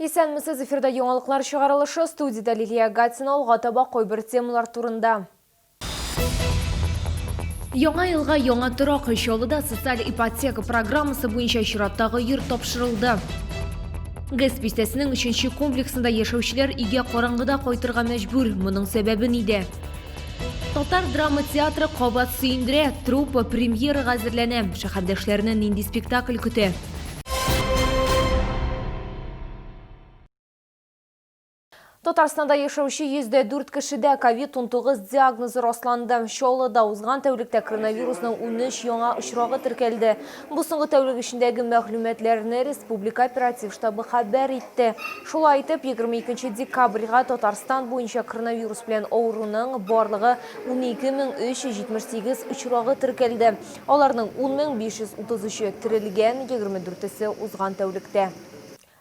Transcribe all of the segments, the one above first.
Исәнмесез, эфирда яңалыклар чыгарылышы, студияда Лилия Гатина, таба койбір темалар турында. Яңа елга яңа торак ишолыда социаль ипотека программасы буенча чираттагы йорт тапшырылды. ГЭС бистәсенең 3-нче комплексында яшәүчеләр өйгә караңгыда кайтырга мәҗбүр. Моның сәбәбе нидә? Татар драма театры кабат сөендерә, труппа премьерага әзерләнә. Шәһәрдәшләрне нинди спектакль көтә? Татарстанда яшәүче 104 кешедә COVID-19 диагнозы расланды. Чаллыда узган тәүлектә коронавирусның 13 яңа очрагы теркәлде. Бу соңгы тәүлек эчендәге мәгълүматларны Республика оператив штабы хәбәр итте. Шулай итеп, 22 декабрьгә Татарстан буенча коронавирус белән авыруның барлыгы 12378 очрагы теркәлде. Аларның 10533 терелгән, 24-се узган тәүлектә.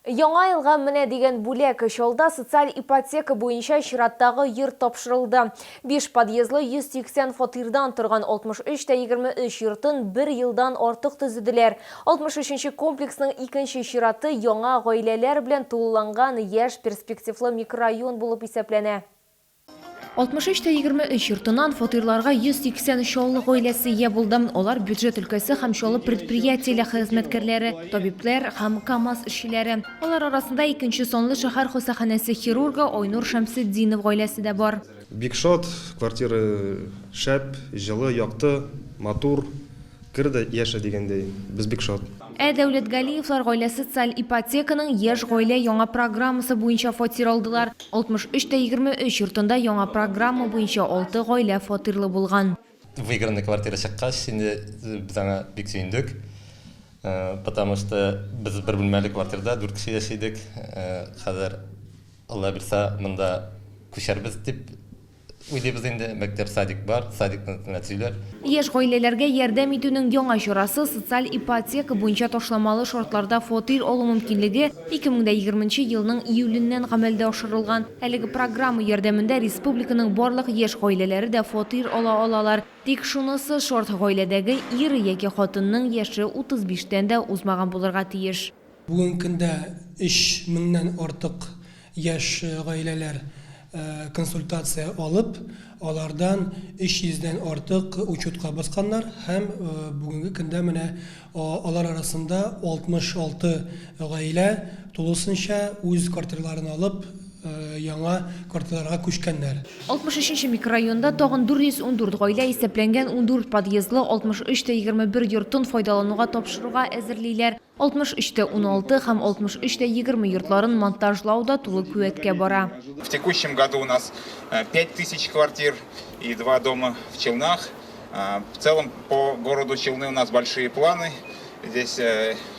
Яңа елга менә дигән бүләк Чаллыда социаль ипотека буенча чираттагы йорт тапшырылды. 5 подъездлы 180 фатирдан торган 63-23 йортын 1 елдан артык төзеделәр. 63-нче комплексның 2-нче чираты яңа гаиләләр белән тулыланган яшь перспективлы микрорайон булып исәпләнә. 63-23 йортынан фатирларга 180 чаллы гаиләсе ия булды. Алар бюджет өлкәсе һәм чаллы предприятиеләр хезмәткәрләре, табиблар һәм КАМАЗ эшчеләре. Алар арасында 2-нче санлы шәһәр хастаханәсе хирургы Айнур Шәмсетдинов гаиләсе дә бар. Бикшот, квартира шәп, җылы, якты, матур, кирдә яшә дигәндәй. Без Бикшот. Дәүләт Галиевлар гаиләсе социаль ипотеканың яшь гаилә яңа программасы буенча фатир алдылар. 63-23 йортында яңа программа буенча 6 гаилә фатирлы булган. Выигранная квартира чыккач, инде без аңа бик сөендек. Потому что без бер бүлмәле квартирада 4 кеше яшидек. Хәзер Алла бирсә, монда күчәрбез дип уйлыйбыз инде. Мәктәп садик бар, садикны нәтиҗәләр. Яшь гаиләләргә ярдәм итүнең яңа чарасы социаль ипотека буенча ташламалы шартларда фатир алу мөмкинлеге 2020 елның июленнән гамәлдә ашырылган. Әлеге программа ярдәмендә республиканың барлык яшь гаиләләре дә фатир ала алалар. Тик шунысы шарт гаиләдәге ир яки хатынның яше 35-тән дә узмаган булырга тиеш. Бүгенге көндә 3000-нән артык яшь гаиләләр консультация алып, алардан 300-дән артык учетка басканнар һәм бүгенге көндә менә алар арасында 66 гаилә тулысынча үз квартираларын алып яңа квартираларга күчкәннәр. 63-нче микрорайонда тагын 414 гаилә исәпләнгән 14 подъездлы 63-21 йортын файдалануга тапшыруга әзерлиләр. 63-16 һәм 63-20 йортларын монтажлауда тулы куәткә бара. В текущем году у нас 5000 квартир и 2 дома в Челнах. В целом по городу Челны у нас большие планы. Здесь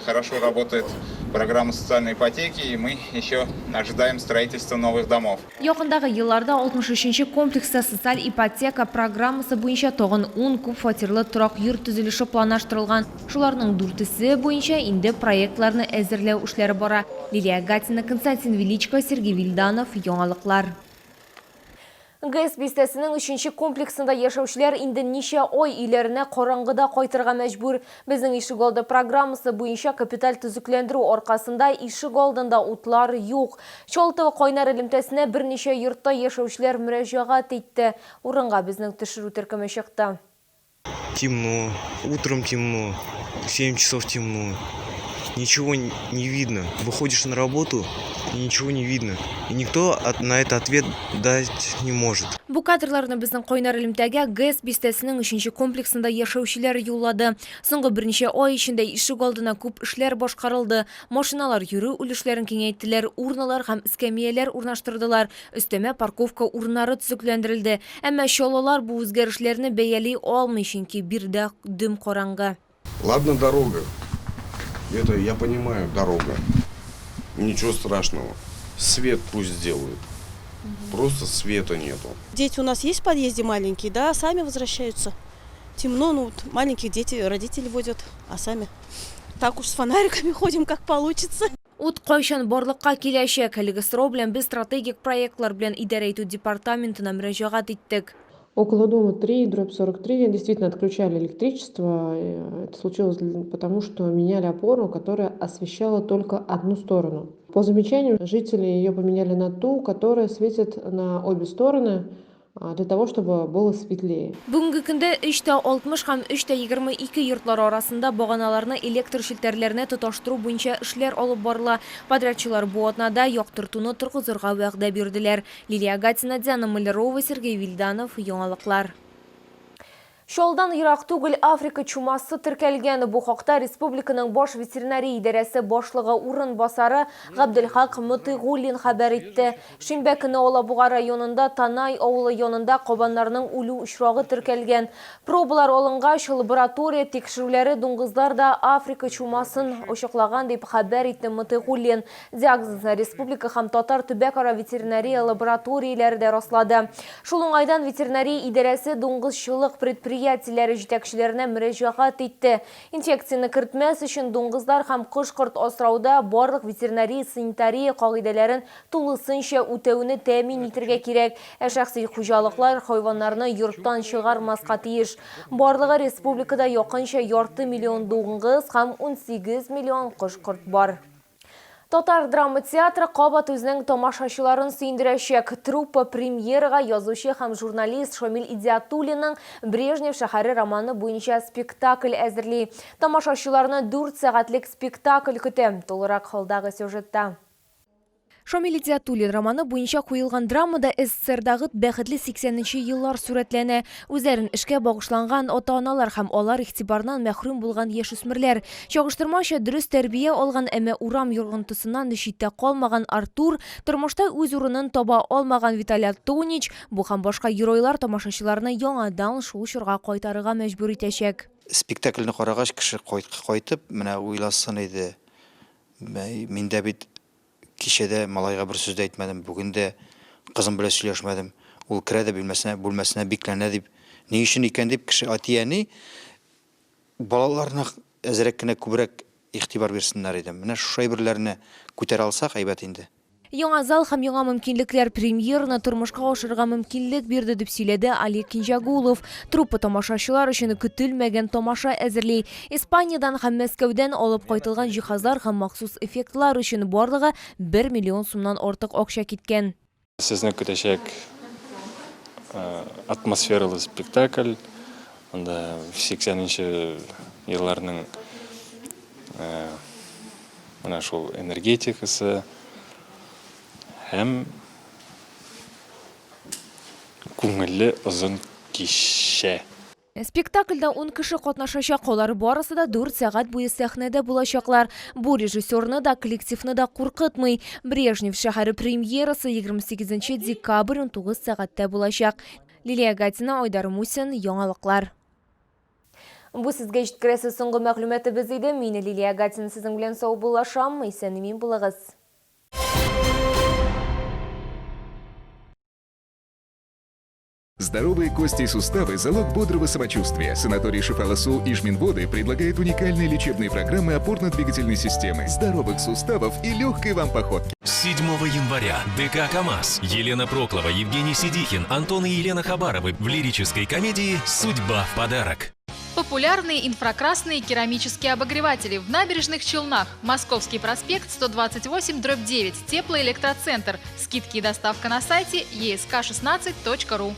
хорошо работает программа социальной ипотеки, и мы еще ожидаем строительства новых домов. Якындагы елларда 63-нче комплекста социаль ипотека программасы буенча тагын 10 күп фатирлы торак йорт төзелеше планлаштырылган. Шуларның 4-се буенча инде проектларны әзерләү эшләре бара. Лилия Гатина, Константин Величко, Сергей Вильданов, яңалыклар. ГЭС бистәсенең 3-нче комплексында яшәүчеләр инде ничә ай өйләренә караңгыда кайтырга мәҗбүр. Безнең ишек алды программасы буенча капиталь төзекләндерү аркасында ишек алдында утлар юк. Чаллы Кайнар элемтәсенә берничә йортта яшәүчеләр мөрәҗәгать итте. Урынга безнең төшерү төркеме чыкты. Темно, утром темно, 7 часов темно. Ничего не видно. Выходишь на работу, и ничего не видно. И никто на это ответ дать не может. Бу кадрларны безнең Кайнар элемтәгә ГЭС бистәсенең 3-нче комплексында яшәүчеләр юллады. Соңгы берничә ай эчендә ишек алдына күп эшләр башкарылды. Машиналар йөрү өлешләрен киңәйттеләр, урыннар һәм эскәмияләр урнаштырдылар. Өстәмә парковка урыннары төзекләндерелде. Әмма чаллылар бу үзгәрешләрне бәяли алмый, чөнки бирдә дөм караңгы. Ладно, дорога. Это я понимаю, дорога. Ничего страшного. Свет пусть сделают. Просто света нету. Дети у нас есть в подъезде маленькие, да, сами возвращаются. Темно, ну вот маленьких дети родители водят, а сами так уж с фонариками ходим, как получится. Ут кайчан барлыкка киләчәк? Әлеге сорау белән без стратегик проектлар белән идарә итү департаментына мөрәҗәгать иттек. Около дома 3/43 действительно отключали электричество. Это случилось потому, что меняли опору, которая освещала только одну сторону. По замечанию жители ее поменяли на ту, которая светит на обе стороны, для того, чтобы было светлее. Бүгінгі күнде 360 һәм 322 йортлар арасында баганаларны электр шелтәрләренә тоташтыру буенча эшләр алып барыла. Подрядчылар бу атнада яктыртуны торгызырга вәгъдә бирделәр. Лилия Гатина, Диана Малярова, Сергей Вильданов, яңалыклар. Шолдан Ирак түгел Африка чумасы теркәлгән. Бу хакта республиканың баш ветеринария идарәсе башлыгы урын басары Габделхак Мутыйгуллин хәбәр итте. Шимбә көне Алабуга районында Танай авылы янында кабаннарның үлү очрагы теркәлгән. Пробалар алынгач, лаборатория тикшерүләре дуңгызлар да Африка чумасын ачыклаган дип хәбәр итте Мутыйгуллин. Диагнозны республика һәм Татар төбәк-ара ветеринария лабораторияләре дә раслады. Шул уңайдан ветеринария идарәсе дуңгызчылык предприятиеләре җитәкчеләренә мөрәҗәгать итте. Инфекцияны кертмәс өчен дуңгызлар һәм кош-корт асрауда барлык ветеринария санитария кагыйдәләрен тулысынча үтәүне тәэмин итәргә кирәк. Шәхси хуҗалыклар хайваннарны йорттан чыгармаска тиеш. Барлыгы республикада якынча 2 миллион дуңгыз һәм 18 миллион кош-корт бар. Татар драма театры кабат үзенең тамашачыларын сөендерәчәк. Труппа премьерага язучы һәм журналист Шамил Идиатуллинның Брежнев шәһәре романы буенча спектакль әзерли. Тамашачыларны 4 сәгатьлек спектакль көтә. Толырак халдагы сюжетта. Шамил Идиатуллин романы буенча куелган драмада СССРдагы бәхетле 80нче еллар сурәтләнә. Үзләрен эшкә багышланган ата-аналар һәм алар игътибардан мәхрүм булган яшүсмерләр. Чагыштырмача дөрес тәрбия алган, әмма урам йоргынтысыннан читтә калмаган Артур, тормышта үз урынын таба алмаган Виталий Тонич, бу һәм башка геройлар тамашачыларны яңадан шул чорга кайтарырга мәҗбүр итәчәк. Спектакльне карагач кеше кайтып, менә уйласын иде. Миндә бит кичәдә малайга бер сүз дә әйтмәдем, бүген дә кызым белән сөйләшмәдем. Ул керә дә бүлмәсенә бикләнә дип, ни өчен икән дип кеше әтияне балаларына әзрәк кенә күбрәк игътибар бирсеннәр иде. Менә шушы әйберләрне күтәрә алсак әйбәт инде. Яңа зал һәм яңа мөмкинлекләр премьерны тормышка ашырга мөмкинлек бирде дип сөйләде Олег Кинжагулов. Труппа тамашачылар өчен көтелмәгән тамаша әзерли. Испаниядән һәм Мәскәүдән алып кайтылган җиһазлар һәм махсус эффектлар өчен барлыгы 1 миллион сумнан артык акча киткән. Сезне көтәчәк атмосфералы спектакль. Анда 80нче елларның менә шул энергетикасы һәм күңелле озын кичә. Спектакльдә 10 кеше катнашачак, алар барысы да 4 сәгать буе сәхнәдә булачаклар. Бу режиссерны да, коллективны да куркытмый. Брежнев шәһәре премьерасы 28 декабрь 19 сәгатьтә булачак. Лилия Гатина, Айдар Мусин, яңалыклар. Бу сезгә җиткерәсе соңгы мәгълүматыбыз иде. Мин Лилия Гатина сезнең белән сау булашам. Исән-имин булыгыз. Здоровые кости и суставы – залог бодрого самочувствия. Санаторий Шифаласу и Жминводы предлагает уникальные лечебные программы опорно-двигательной системы, здоровых суставов и легкой вам походки. 7 января ДК КамАЗ. Елена Проклова, Евгений Сидихин, Антон и Елена Хабаровы в лирической комедии «Судьба в подарок». Популярные инфракрасные керамические обогреватели в Набережных Челнах. Московский проспект 128/9. Теплоэлектроцентр. Скидки и доставка на сайте esk16.ru.